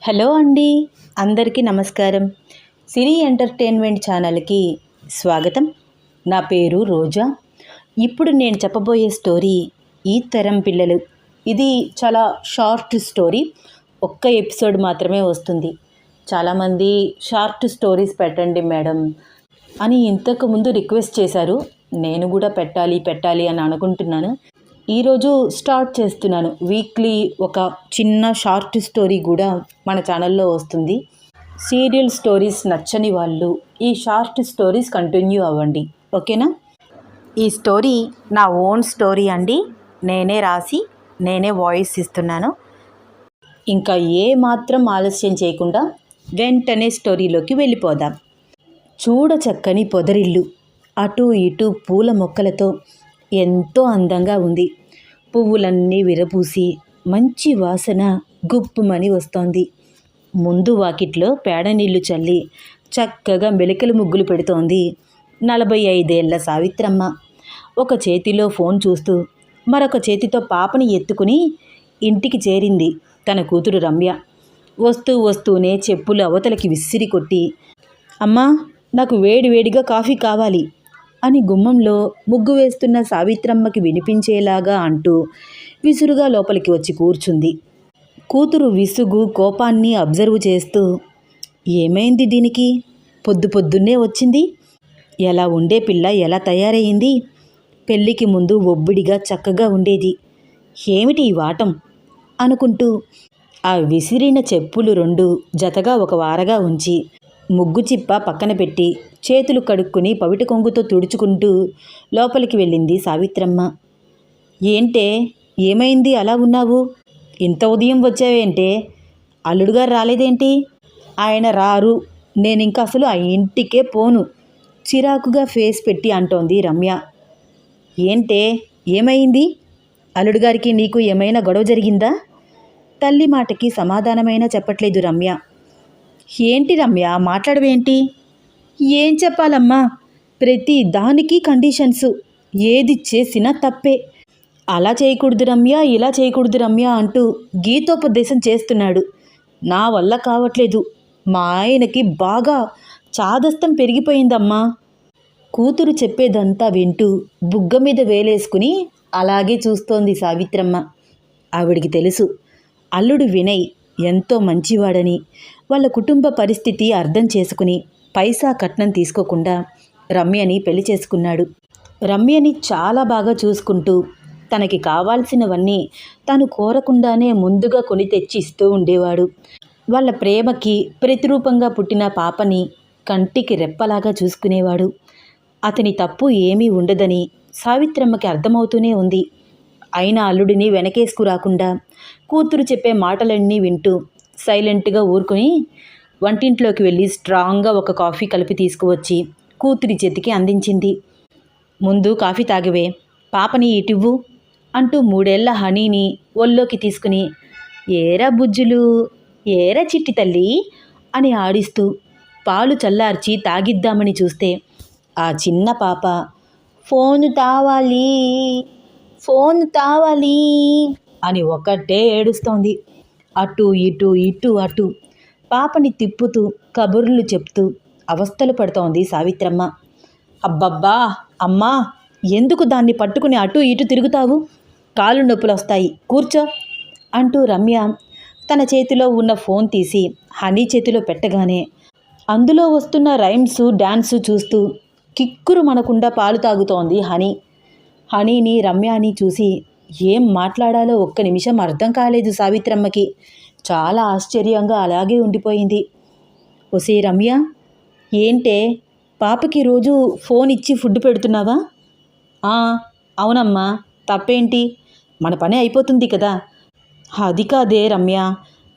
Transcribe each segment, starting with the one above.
Hello అండి, అందరికీ నమస్కారం. సిరి ఎంటర్టైన్మెంట్ ఛానల్కి స్వాగతం. నా పేరు రోజా. ఇప్పుడు నేను చెప్పబోయే స్టోరీ ఈ తరం పిల్లలు. ఇది చాలా షార్ట్ స్టోరీ, ఒక్క ఎపిసోడ్ మాత్రమే వస్తుంది. చాలామంది షార్ట్ స్టోరీస్ పెట్టండి మేడం అని ఇంతకుముందు రిక్వెస్ట్ చేశారు. నేను కూడా పెట్టాలి అని అనుకుంటున్నాను. ఈరోజు స్టార్ట్ చేస్తున్నాను. వీక్లీ ఒక చిన్న షార్ట్ స్టోరీ కూడా మన ఛానల్లో వస్తుంది. సీరియల్ స్టోరీస్ నచ్చని వాళ్ళు ఈ షార్ట్ స్టోరీస్ కంటిన్యూ అవ్వండి, ఓకేనా? ఈ స్టోరీ నా ఓన్ స్టోరీ అండి. నేనే రాసి నేనే వాయిస్ ఇస్తున్నాను. ఇంకా ఏ మాత్రం ఆలస్యం చేయకుండా వెంటనే స్టోరీలోకి వెళ్ళిపోదాం. చూడచక్కని పొదరిల్లు అటు ఇటు పూల మొక్కలతో ఎంతో అందంగా ఉంది. పువ్వులన్నీ విరబూసి మంచి వాసన గుప్పుమని వస్తోంది. ముందు వాకిట్లో పేడ నీళ్లు చల్లి చక్కగా మెలికలు ముగ్గులు పెడుతోంది 45 ఏళ్ల సావిత్రమ్మ. ఒక చేతిలో ఫోన్ చూస్తూ మరొక చేతితో పాపని ఎత్తుకుని ఇంటికి చేరింది తన కూతురు రమ్య. వస్తూనే చెప్పులు అవతలకి విసిరి కొట్టి, అమ్మా, నాకు వేడివేడిగా కాఫీ కావాలి అని గుమ్మంలో ముగ్గు వేస్తున్న సావిత్రమ్మకి వినిపించేలాగా అంటూ విసురుగా లోపలికి వచ్చి కూర్చుంది. కూతురు విసుగు కోపాన్ని అబ్జర్వ్ చేస్తూ, ఏమైంది దీనికి? పొద్దున్నే వచ్చింది. ఎలా ఉండే పిల్ల ఎలా తయారయ్యింది? పెళ్ళికి ముందు ఒబ్బిడిగా చక్కగా ఉండేది. ఏమిటి ఈ వాటం అనుకుంటూ ఆ విసిరిన చెప్పులు 2 జతగా ఒక వారగా ఉంచి ముగ్గు చిప్ప పక్కన పెట్టి చేతులు కడుక్కుని పవిట కొంగుతో తుడుచుకుంటూ లోపలికి వెళ్ళింది సావిత్రమ్మ. ఏంటే, ఏమైంది అలా ఉన్నావు? ఇంత ఉదయం వచ్చావేంటే? అల్లుడుగారు రాలేదేంటి? ఆయన రారు, నేనింక అసలు ఆ ఇంటికే పోను చిరాకుగా ఫేస్ పెట్టి అంటోంది రమ్య. ఏంటే, ఏమైంది? అల్లుడుగారికి నీకు ఏమైనా గొడవ జరిగిందా? తల్లి మాటకి సమాధానమైనా చెప్పట్లేదు రమ్య. ఏంటి రమ్య, మాట్లాడవేంటి? ఏం చెప్పాలమ్మా, ప్రతి దానికి కండిషన్స్, ఏది చేసినా తప్పే. అలా చేయకూడదు రమ్య, ఇలా చేయకూడదు రమ్య అంటూ గీతోపదేశం చేస్తున్నాడు. నా వల్ల కావట్లేదు. మా ఆయనకి బాగా చాదస్తం పెరిగిపోయిందమ్మా. కూతురు చెప్పేదంతా వింటూ బుగ్గ మీద వేలేసుకుని అలాగే చూస్తోంది సావిత్రమ్మ. ఆవిడికి తెలుసు, అల్లుడు వినయ్ ఎంతో మంచివాడని. వాళ్ళ కుటుంబ పరిస్థితి అర్థం చేసుకుని పైసా కట్నం తీసుకోకుండా రమ్యని పెళ్లి చేసుకున్నాడు. రమ్యని చాలా బాగా చూసుకుంటూ తనకి కావాల్సినవన్నీ తను కోరకుండానే ముందుగా కొని తెచ్చి ఇస్తూ ఉండేవాడు. వాళ్ళ ప్రేమకి ప్రతిరూపంగా పుట్టిన పాపని కంటికి రెప్పలాగా చూసుకునేవాడు. అతని తప్పు ఏమీ ఉండదని సావిత్రమ్మకి అర్థమవుతూనే ఉంది. అయినా అల్లుడిని వెనకేసుకురాకుండా కూతురు చెప్పే మాటలన్నీ వింటూ సైలెంట్గా ఊరుకుని వంటింట్లోకి వెళ్ళి స్ట్రాంగ్గా ఒక కాఫీ కలిపి తీసుకువచ్చి కూతురి చేతికి అందించింది. ముందు కాఫీ తాగవే, పాపని ఇటివ్వు అంటూ 3 ఏళ్ల హనీని ఒళ్ళోకి తీసుకుని, ఏరా బుజ్జులు, ఏరా చిట్టి తల్లి అని ఆడిస్తూ పాలు చల్లార్చి తాగిద్దామని చూస్తే ఆ చిన్న పాప ఫోను తావాలి అని ఒకటే ఏడుస్తోంది. అటు ఇటు పాపని తిప్పుతూ కబుర్లు చెప్తూ అవస్థలు పడుతోంది సావిత్రమ్మ. అబ్బబ్బా అమ్మా, ఎందుకు దాన్ని పట్టుకుని అటు ఇటు తిరుగుతావు? కాళ్ళు నొప్పులు వస్తాయి, కూర్చో అంటూ రమ్య తన చేతిలో ఉన్న ఫోన్ తీసి హనీ చేతిలో పెట్టగానే అందులో వస్తున్న రైమ్స్ డ్యాన్సు చూస్తూ కిక్కురు మనకుండా పాలు తాగుతోంది హనీ. హనీని రమ్యని చూసి ఏం మాట్లాడాలో ఒక్క నిమిషం అర్థం కాలేదు సావిత్రమ్మకి. చాలా ఆశ్చర్యంగా అలాగే ఉండిపోయింది. ఒసే రమ్య, ఏంటే, పాపకి రోజు ఫోన్ ఇచ్చి ఫుడ్ పెడుతున్నావా? అవునమ్మా, తప్పేంటి? మన పని అయిపోతుంది కదా. అది కాదే రమ్య,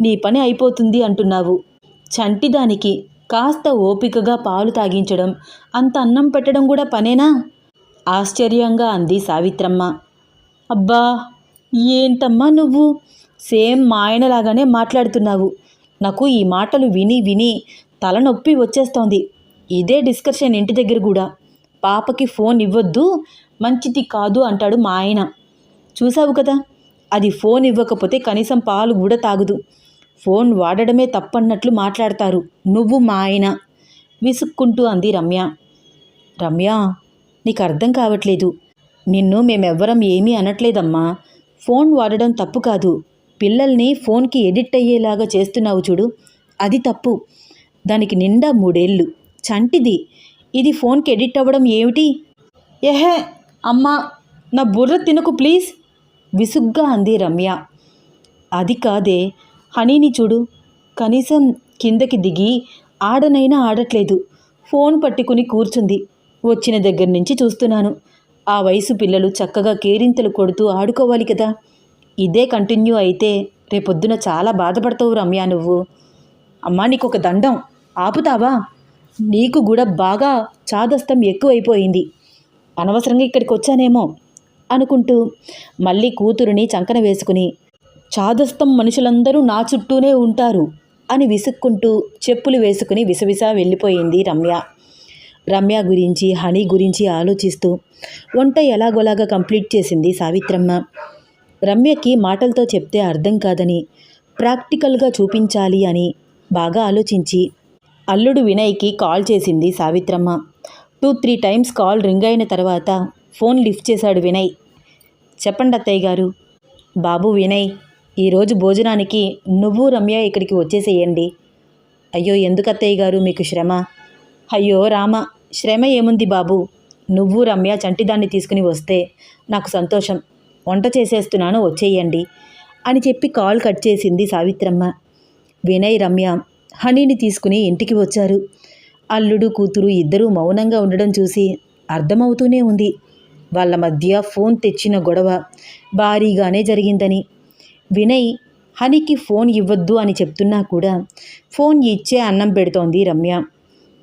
నీ పని అయిపోతుంది అంటున్నావు. చంటిదానికి కాస్త ఓపికగా పాలు తాగించడం, అంత అన్నం పెట్టడం కూడా పనేనా? ఆశ్చర్యంగా అంది సావిత్రమ్మ. అబ్బా, ఏంటమ్మా నువ్వు, సేమ్ మా ఆయనలాగానే మాట్లాడుతున్నావు. నాకు ఈ మాటలు విని తలనొప్పి వచ్చేస్తోంది. ఇదే డిస్కషన్ ఇంటి దగ్గర కూడా. పాపకి ఫోన్ ఇవ్వద్దు, మంచిది కాదు అంటాడు మా ఆయన. చూసావు కదా, అది ఫోన్ ఇవ్వకపోతే కనీసం పాలు కూడా తాగదు. ఫోన్ వాడడమే తప్పన్నట్లు మాట్లాడతారు నువ్వు మా ఆయన విసుక్కుంటూ అంది రమ్య. రమ్య, నీకు అర్థం కావట్లేదు. నిన్ను మేమెవ్వరం ఏమీ అనట్లేదమ్మా. ఫోన్ వాడడం తప్పు కాదు. పిల్లల్ని ఫోన్కి ఎడిక్ట్ అయ్యేలాగా చేస్తున్నావు చూడు, అది తప్పు. దానికి నిండా 3 ఏళ్ళు, చంటిది. ఇది ఫోన్కి ఎడిక్ట్ అవ్వడం ఏమిటి? ఏహే అమ్మా, నా బుర్ర తినకు ప్లీజ్ విసుగ్గా అంది రమ్య. అది కాదే, హనీని చూడు, కనీసం కిందకి దిగి ఆడనైనా ఆడట్లేదు. ఫోన్ పట్టుకుని కూర్చుంది. వచ్చిన దగ్గర నుంచి చూస్తున్నాను. ఆ వయసు పిల్లలు చక్కగా కేరింతలు కొడుతూ ఆడుకోవాలి కదా. ఇదే కంటిన్యూ అయితే రేపొద్దున చాలా బాధపడతావు రమ్య నువ్వు. అమ్మా, నీకు ఒక దండం, ఆపుతావా? నీకు కూడా బాగా చాదస్తం ఎక్కువైపోయింది. అనవసరంగా ఇక్కడికి వచ్చానేమో అనుకుంటూ మళ్ళీ కూతురుని చంకన వేసుకుని, చాదస్తం మనుషులందరూ నా చుట్టూనే ఉంటారు అని విసుక్కుంటూ చెప్పులు వేసుకుని విసవిసా వెళ్ళిపోయింది రమ్య. రమ్య గురించి, హనీ గురించి ఆలోచిస్తూ వంట ఎలాగోలాగా కంప్లీట్ చేసింది సావిత్రమ్మ. రమ్యకి మాటలతో చెప్తే అర్థం కాదని ప్రాక్టికల్గా చూపించాలి అని బాగా ఆలోచించి అల్లుడు వినయ్కి కాల్ చేసింది సావిత్రమ్మ. 2-3 టైమ్స్ కాల్ రింగ్ అయిన తర్వాత ఫోన్ లిఫ్ట్ చేశాడు వినయ్. చెప్పండి అత్తయ్య గారు. బాబు వినయ్, ఈరోజు భోజనానికి నువ్వు రమ్య ఇక్కడికి వచ్చేసేయండి. అయ్యో, ఎందుకు అత్తయ్య గారు మీకు శ్రమ? అయ్యో రామ, శ్రమ ఏముంది బాబు, నువ్వు రమ్య చంటిదాన్ని తీసుకుని వస్తే నాకు సంతోషం. వంట చేసేస్తున్నాను, వచ్చేయండి అని చెప్పి కాల్ కట్ చేసింది సావిత్రమ్మ. వినయ్, రమ్య హనీని తీసుకుని ఇంటికి వచ్చారు. అల్లుడు కూతురు ఇద్దరూ మౌనంగా ఉండడం చూసి అర్థమవుతూనే ఉంది వాళ్ళ మధ్య ఫోన్ తెచ్చిన గొడవ భారీగానే జరిగిందని. వినయ్ హనీకి ఫోన్ ఇవ్వద్దు అని చెప్తున్నా కూడా ఫోన్ ఇచ్చే అన్నం పెడుతోంది రమ్య.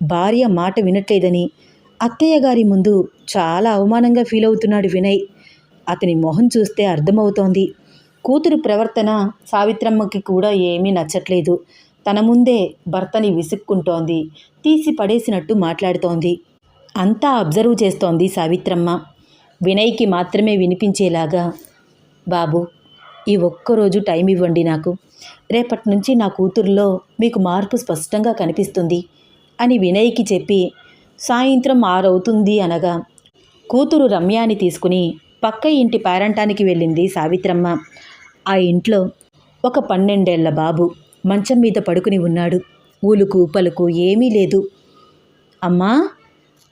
భార్య మాట వినట్లేదని అత్తయ్య గారి ముందు చాలా అవమానంగా ఫీల్ అవుతున్నాడు వినయ్. అతని మొహం చూస్తే అర్థమవుతోంది కూతురు ప్రవర్తన సావిత్రమ్మకి కూడా ఏమీ నచ్చట్లేదు. తన ముందే భర్తని విసుక్కుంటోంది, తీసి పడేసినట్టు మాట్లాడుతోంది. అంతా అబ్జర్వ్ చేస్తోంది సావిత్రమ్మ. వినయ్కి మాత్రమే వినిపించేలాగా, బాబు, ఈ ఒక్కరోజు టైం ఇవ్వండి నాకు. రేపటి నుంచి నా కూతురులో మీకు మార్పు స్పష్టంగా కనిపిస్తుంది అని వినయ్కి చెప్పి సాయంత్రం 6 అవుతుంది అనగా కూతురు రమ్యాని తీసుకుని పక్క ఇంటి పేరంటానికి వెళ్ళింది సావిత్రమ్మ. ఆ ఇంట్లో ఒక 12 ఏళ్ల బాబు మంచం మీద పడుకుని ఉన్నాడు. ఊలుకు పలుకు ఏమీ లేదు. అమ్మా,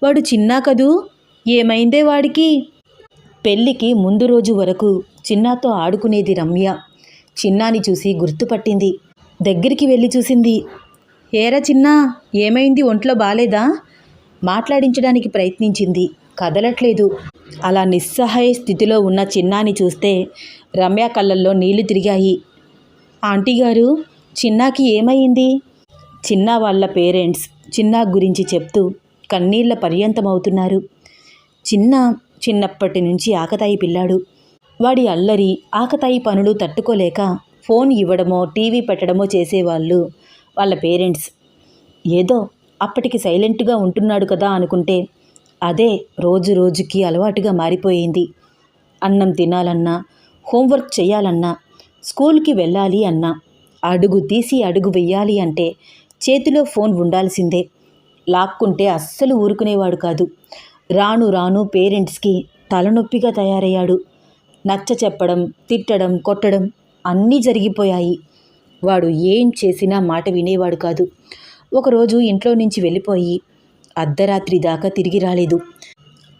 వాడు చిన్నా కదూ, ఏమైందే వాడికి? పెళ్ళికి ముందు రోజు వరకు చిన్నాతో ఆడుకునేది రమ్య. చిన్నాని చూసి గుర్తుపట్టింది. దగ్గరికి వెళ్ళి చూసింది. ఏరా చిన్నా, ఏమైంది, ఒంట్లో బాలేదా? మాట్లాడించడానికి ప్రయత్నించింది, కదలట్లేదు. అలా నిస్సహాయ స్థితిలో ఉన్న చిన్నాని చూస్తే రమ్య కళ్ళల్లో నీళ్లు తిరిగాయి. ఆంటీ గారు, చిన్నాకి ఏమైంది? చిన్నా వాళ్ళ పేరెంట్స్ చిన్నా గురించి చెప్తూ కన్నీళ్ల పర్యంతమవుతున్నారు. చిన్నప్పటి నుంచి ఆకతాయి పిల్లాడు. వాడి అల్లరి, ఆకతాయి పనులు తట్టుకోలేక ఫోన్ ఇవ్వడమో టీవీ పెట్టడమో చేసేవాళ్ళు వాళ్ళ పేరెంట్స్. ఏదో అప్పటికి సైలెంట్గా ఉంటున్నాడు కదా అనుకుంటే అదే రోజు రోజుకి అలవాటుగా మారిపోయింది. అన్నం తినాలన్నా, హోంవర్క్ చేయాలన్నా, స్కూల్కి వెళ్ళాలి అన్నా, అడుగు తీసి అడుగు వెయ్యాలి అంటే చేతిలో ఫోన్ ఉండాల్సిందే. లాక్కుంటే అస్సలు ఊరుకునేవాడు కాదు. రాను రాను పేరెంట్స్కి తలనొప్పిగా తయారయ్యాడు. నచ్చ చెప్పడం, తిట్టడం, కొట్టడం అన్నీ జరిగిపోయాయి. వాడు ఏం చేసినా మాట వినేవాడు కాదు. ఒకరోజు ఇంట్లో నుంచి వెళ్ళిపోయి అర్ధరాత్రి దాకా తిరిగి రాలేదు.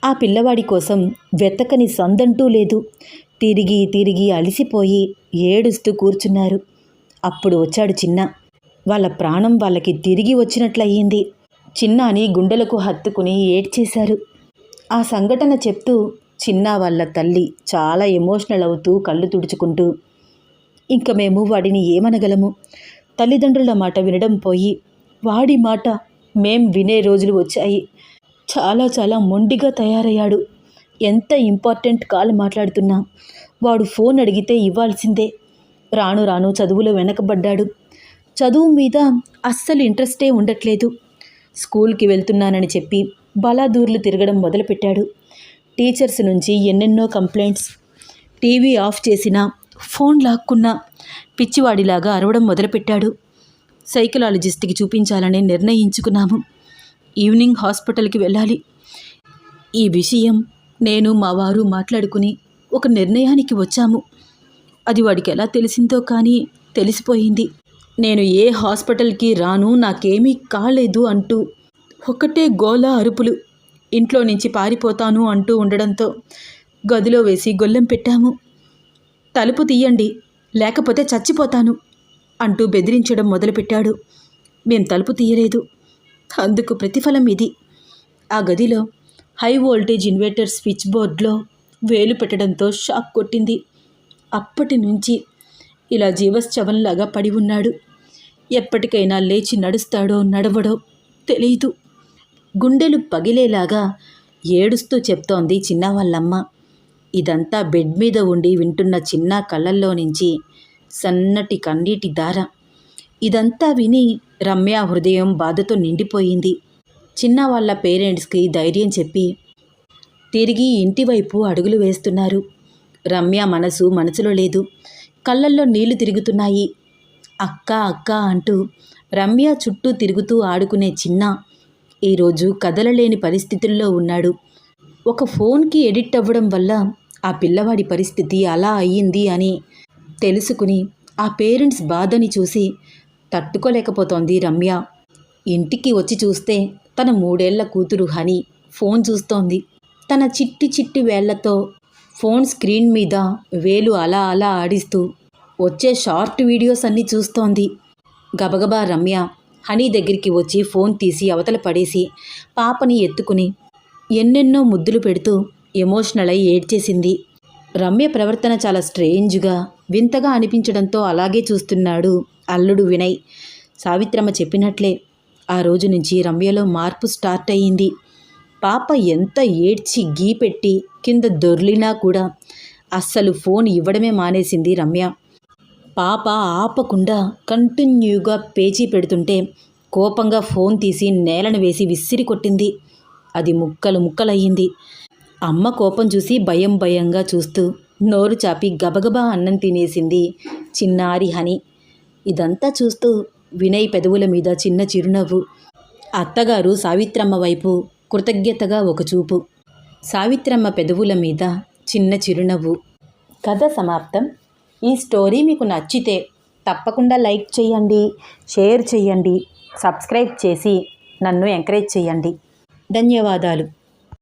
ఆ పిల్లవాడి కోసం వెతకని సందంటూ లేదు. తిరిగి తిరిగి అలసిపోయి ఏడుస్తూ కూర్చున్నారు. అప్పుడు వచ్చాడు చిన్న. వాళ్ళ ప్రాణం వాళ్ళకి తిరిగి వచ్చినట్లయింది. చిన్నాని గుండెలకు హత్తుకుని ఏడ్చేశారు. ఆ సంఘటన చెప్తూ చిన్న వాళ్ళ తల్లి చాలా ఎమోషనల్ అవుతూ కళ్ళు తుడుచుకుంటూ, ఇంక మేము వాడిని ఏమనగలము? తల్లిదండ్రుల మాట వినడం పోయి వాడి మాట మేం వినే రోజులు వచ్చాయి. చాలా చాలా మొండిగా తయారయ్యాడు. ఎంత ఇంపార్టెంట్ కాల్ మాట్లాడుతున్నా వాడు ఫోన్ అడిగితే ఇవ్వాల్సిందే. రాను రాను చదువులో వెనకబడ్డాడు. చదువు మీద అస్సలు ఇంట్రెస్టే ఉండట్లేదు. స్కూల్కి వెళ్తున్నానని చెప్పి బలాదూర్లు తిరగడం మొదలుపెట్టాడు. టీచర్స్ నుంచి ఎన్నెన్నో కంప్లైంట్స్. టీవీ ఆఫ్ చేసినా ఫోన్ లాక్కున్న పిచ్చివాడిలాగా అరవడం మొదలుపెట్టాడు. సైకలాలజిస్ట్కి చూపించాలని నిర్ణయించుకున్నాము. ఈవినింగ్ హాస్పిటల్కి వెళ్ళాలి. ఈ విషయం నేను మా వారు మాట్లాడుకుని ఒక నిర్ణయానికి వచ్చాము. అది వాడికి ఎలా తెలిసిందో కానీ తెలిసిపోయింది. నేను ఏ హాస్పిటల్కి రాను, నాకేమీ కాలేదు అంటూ ఒకటే గోల అరుపులు. ఇంట్లో నుంచి పారిపోతాను అంటూ ఉండడంతో గదిలో వేసి గొల్లెం పెట్టాము. తలుపు తీయండి, లేకపోతే చచ్చిపోతాను అంటూ బెదిరించడం మొదలుపెట్టాడు. మేం తలుపు తీయలేదు. అందుకు ప్రతిఫలం ఇది. ఆ గదిలో హై వోల్టేజ్ ఇన్వర్టర్ స్విచ్ బోర్డ్లో వేలు పెట్టడంతో షాక్ కొట్టింది. అప్పటి నుంచి ఇలా జీవశ్చవంలాగా పడి ఉన్నాడు. ఎప్పటికైనా లేచి నడుస్తాడో నడవడో తెలీదు. గుండెలు పగిలేలాగా ఏడుస్తూ చెప్తోంది చిన్న వాళ్ళమ్మ. ఇదంతా బెడ్ మీద ఉండి వింటున్న చిన్న కళ్ళల్లో నుంచి సన్నటి కన్నీటి ధార. ఇదంతా విని రమ్య హృదయం బాధతో నిండిపోయింది. చిన్న వాళ్ళ పేరెంట్స్కి ధైర్యం చెప్పి తిరిగి ఇంటివైపు అడుగులు వేస్తున్నారు. రమ్య మనసులో లేదు. కళ్ళల్లో నీళ్లు తిరుగుతున్నాయి. అక్క అక్క అంటూ రమ్య చుట్టూ తిరుగుతూ ఆడుకునే చిన్న ఈరోజు కదలలేని పరిస్థితుల్లో ఉన్నాడు. ఒక ఫోన్కి ఎడిక్ట్ అవ్వడం వల్ల ఆ పిల్లవాడి పరిస్థితి అలా అయ్యింది అని తెలుసుకుని ఆ పేరెంట్స్ బాధని చూసి తట్టుకోలేకపోతోంది రమ్య. ఇంటికి వచ్చి చూస్తే తన 3 ఏళ్ల కూతురు హని ఫోన్ చూస్తోంది. తన చిట్టి చిట్టి వేళ్లతో ఫోన్ స్క్రీన్ మీద వేలు అలా అలా ఆడిస్తూ వచ్చే షార్ట్ వీడియోస్ అన్నీ చూస్తోంది. గబగబా రమ్య హనీ దగ్గరికి వచ్చి ఫోన్ తీసి అవతల పడేసి పాపని ఎత్తుకుని ఎన్నెన్నో ముద్దులు పెడుతూ ఎమోషనల్ అయి ఏడ్చేసింది. రమ్య ప్రవర్తన చాలా స్ట్రేంజ్గా వింతగా అనిపించడంతో అలాగే చూస్తున్నాడు అల్లుడు వినయ్. సావిత్రమ్మ చెప్పినట్లే ఆ రోజు నుంచి రమ్యలో మార్పు స్టార్ట్ అయ్యింది. పాప ఎంత ఏడ్చి గీ పెట్టి కింద దొర్లినా కూడా అస్సలు ఫోన్ ఇవ్వడమే మానేసింది రమ్య. పాప ఆపకుండా కంటిన్యూగా పేచీ పెడుతుంటే కోపంగా ఫోన్ తీసి నేలను వేసి విసిరి కొట్టింది. అది ముక్కలు ముక్కలయ్యింది. అమ్మ కోపం చూసి భయం భయంగా చూస్తూ నోరు చాపి గబగబా అన్నం తినేసింది చిన్నారి హని. ఇదంతా చూస్తూ వినయ్ పెదవుల మీద చిన్న చిరునవ్వు. అత్తగారు సావిత్రమ్మ వైపు కృతజ్ఞతగా ఒక చూపు. సావిత్రమ్మ పెదవుల మీద చిన్న చిరునవ్వు. కథ సమాప్తం. ఈ స్టోరీ మీకు నచ్చితే తప్పకుండా లైక్ చేయండి, షేర్ చేయండి, సబ్స్క్రైబ్ చేసి నన్ను ఎంకరేజ్ చేయండి. ధన్యవాదాలు.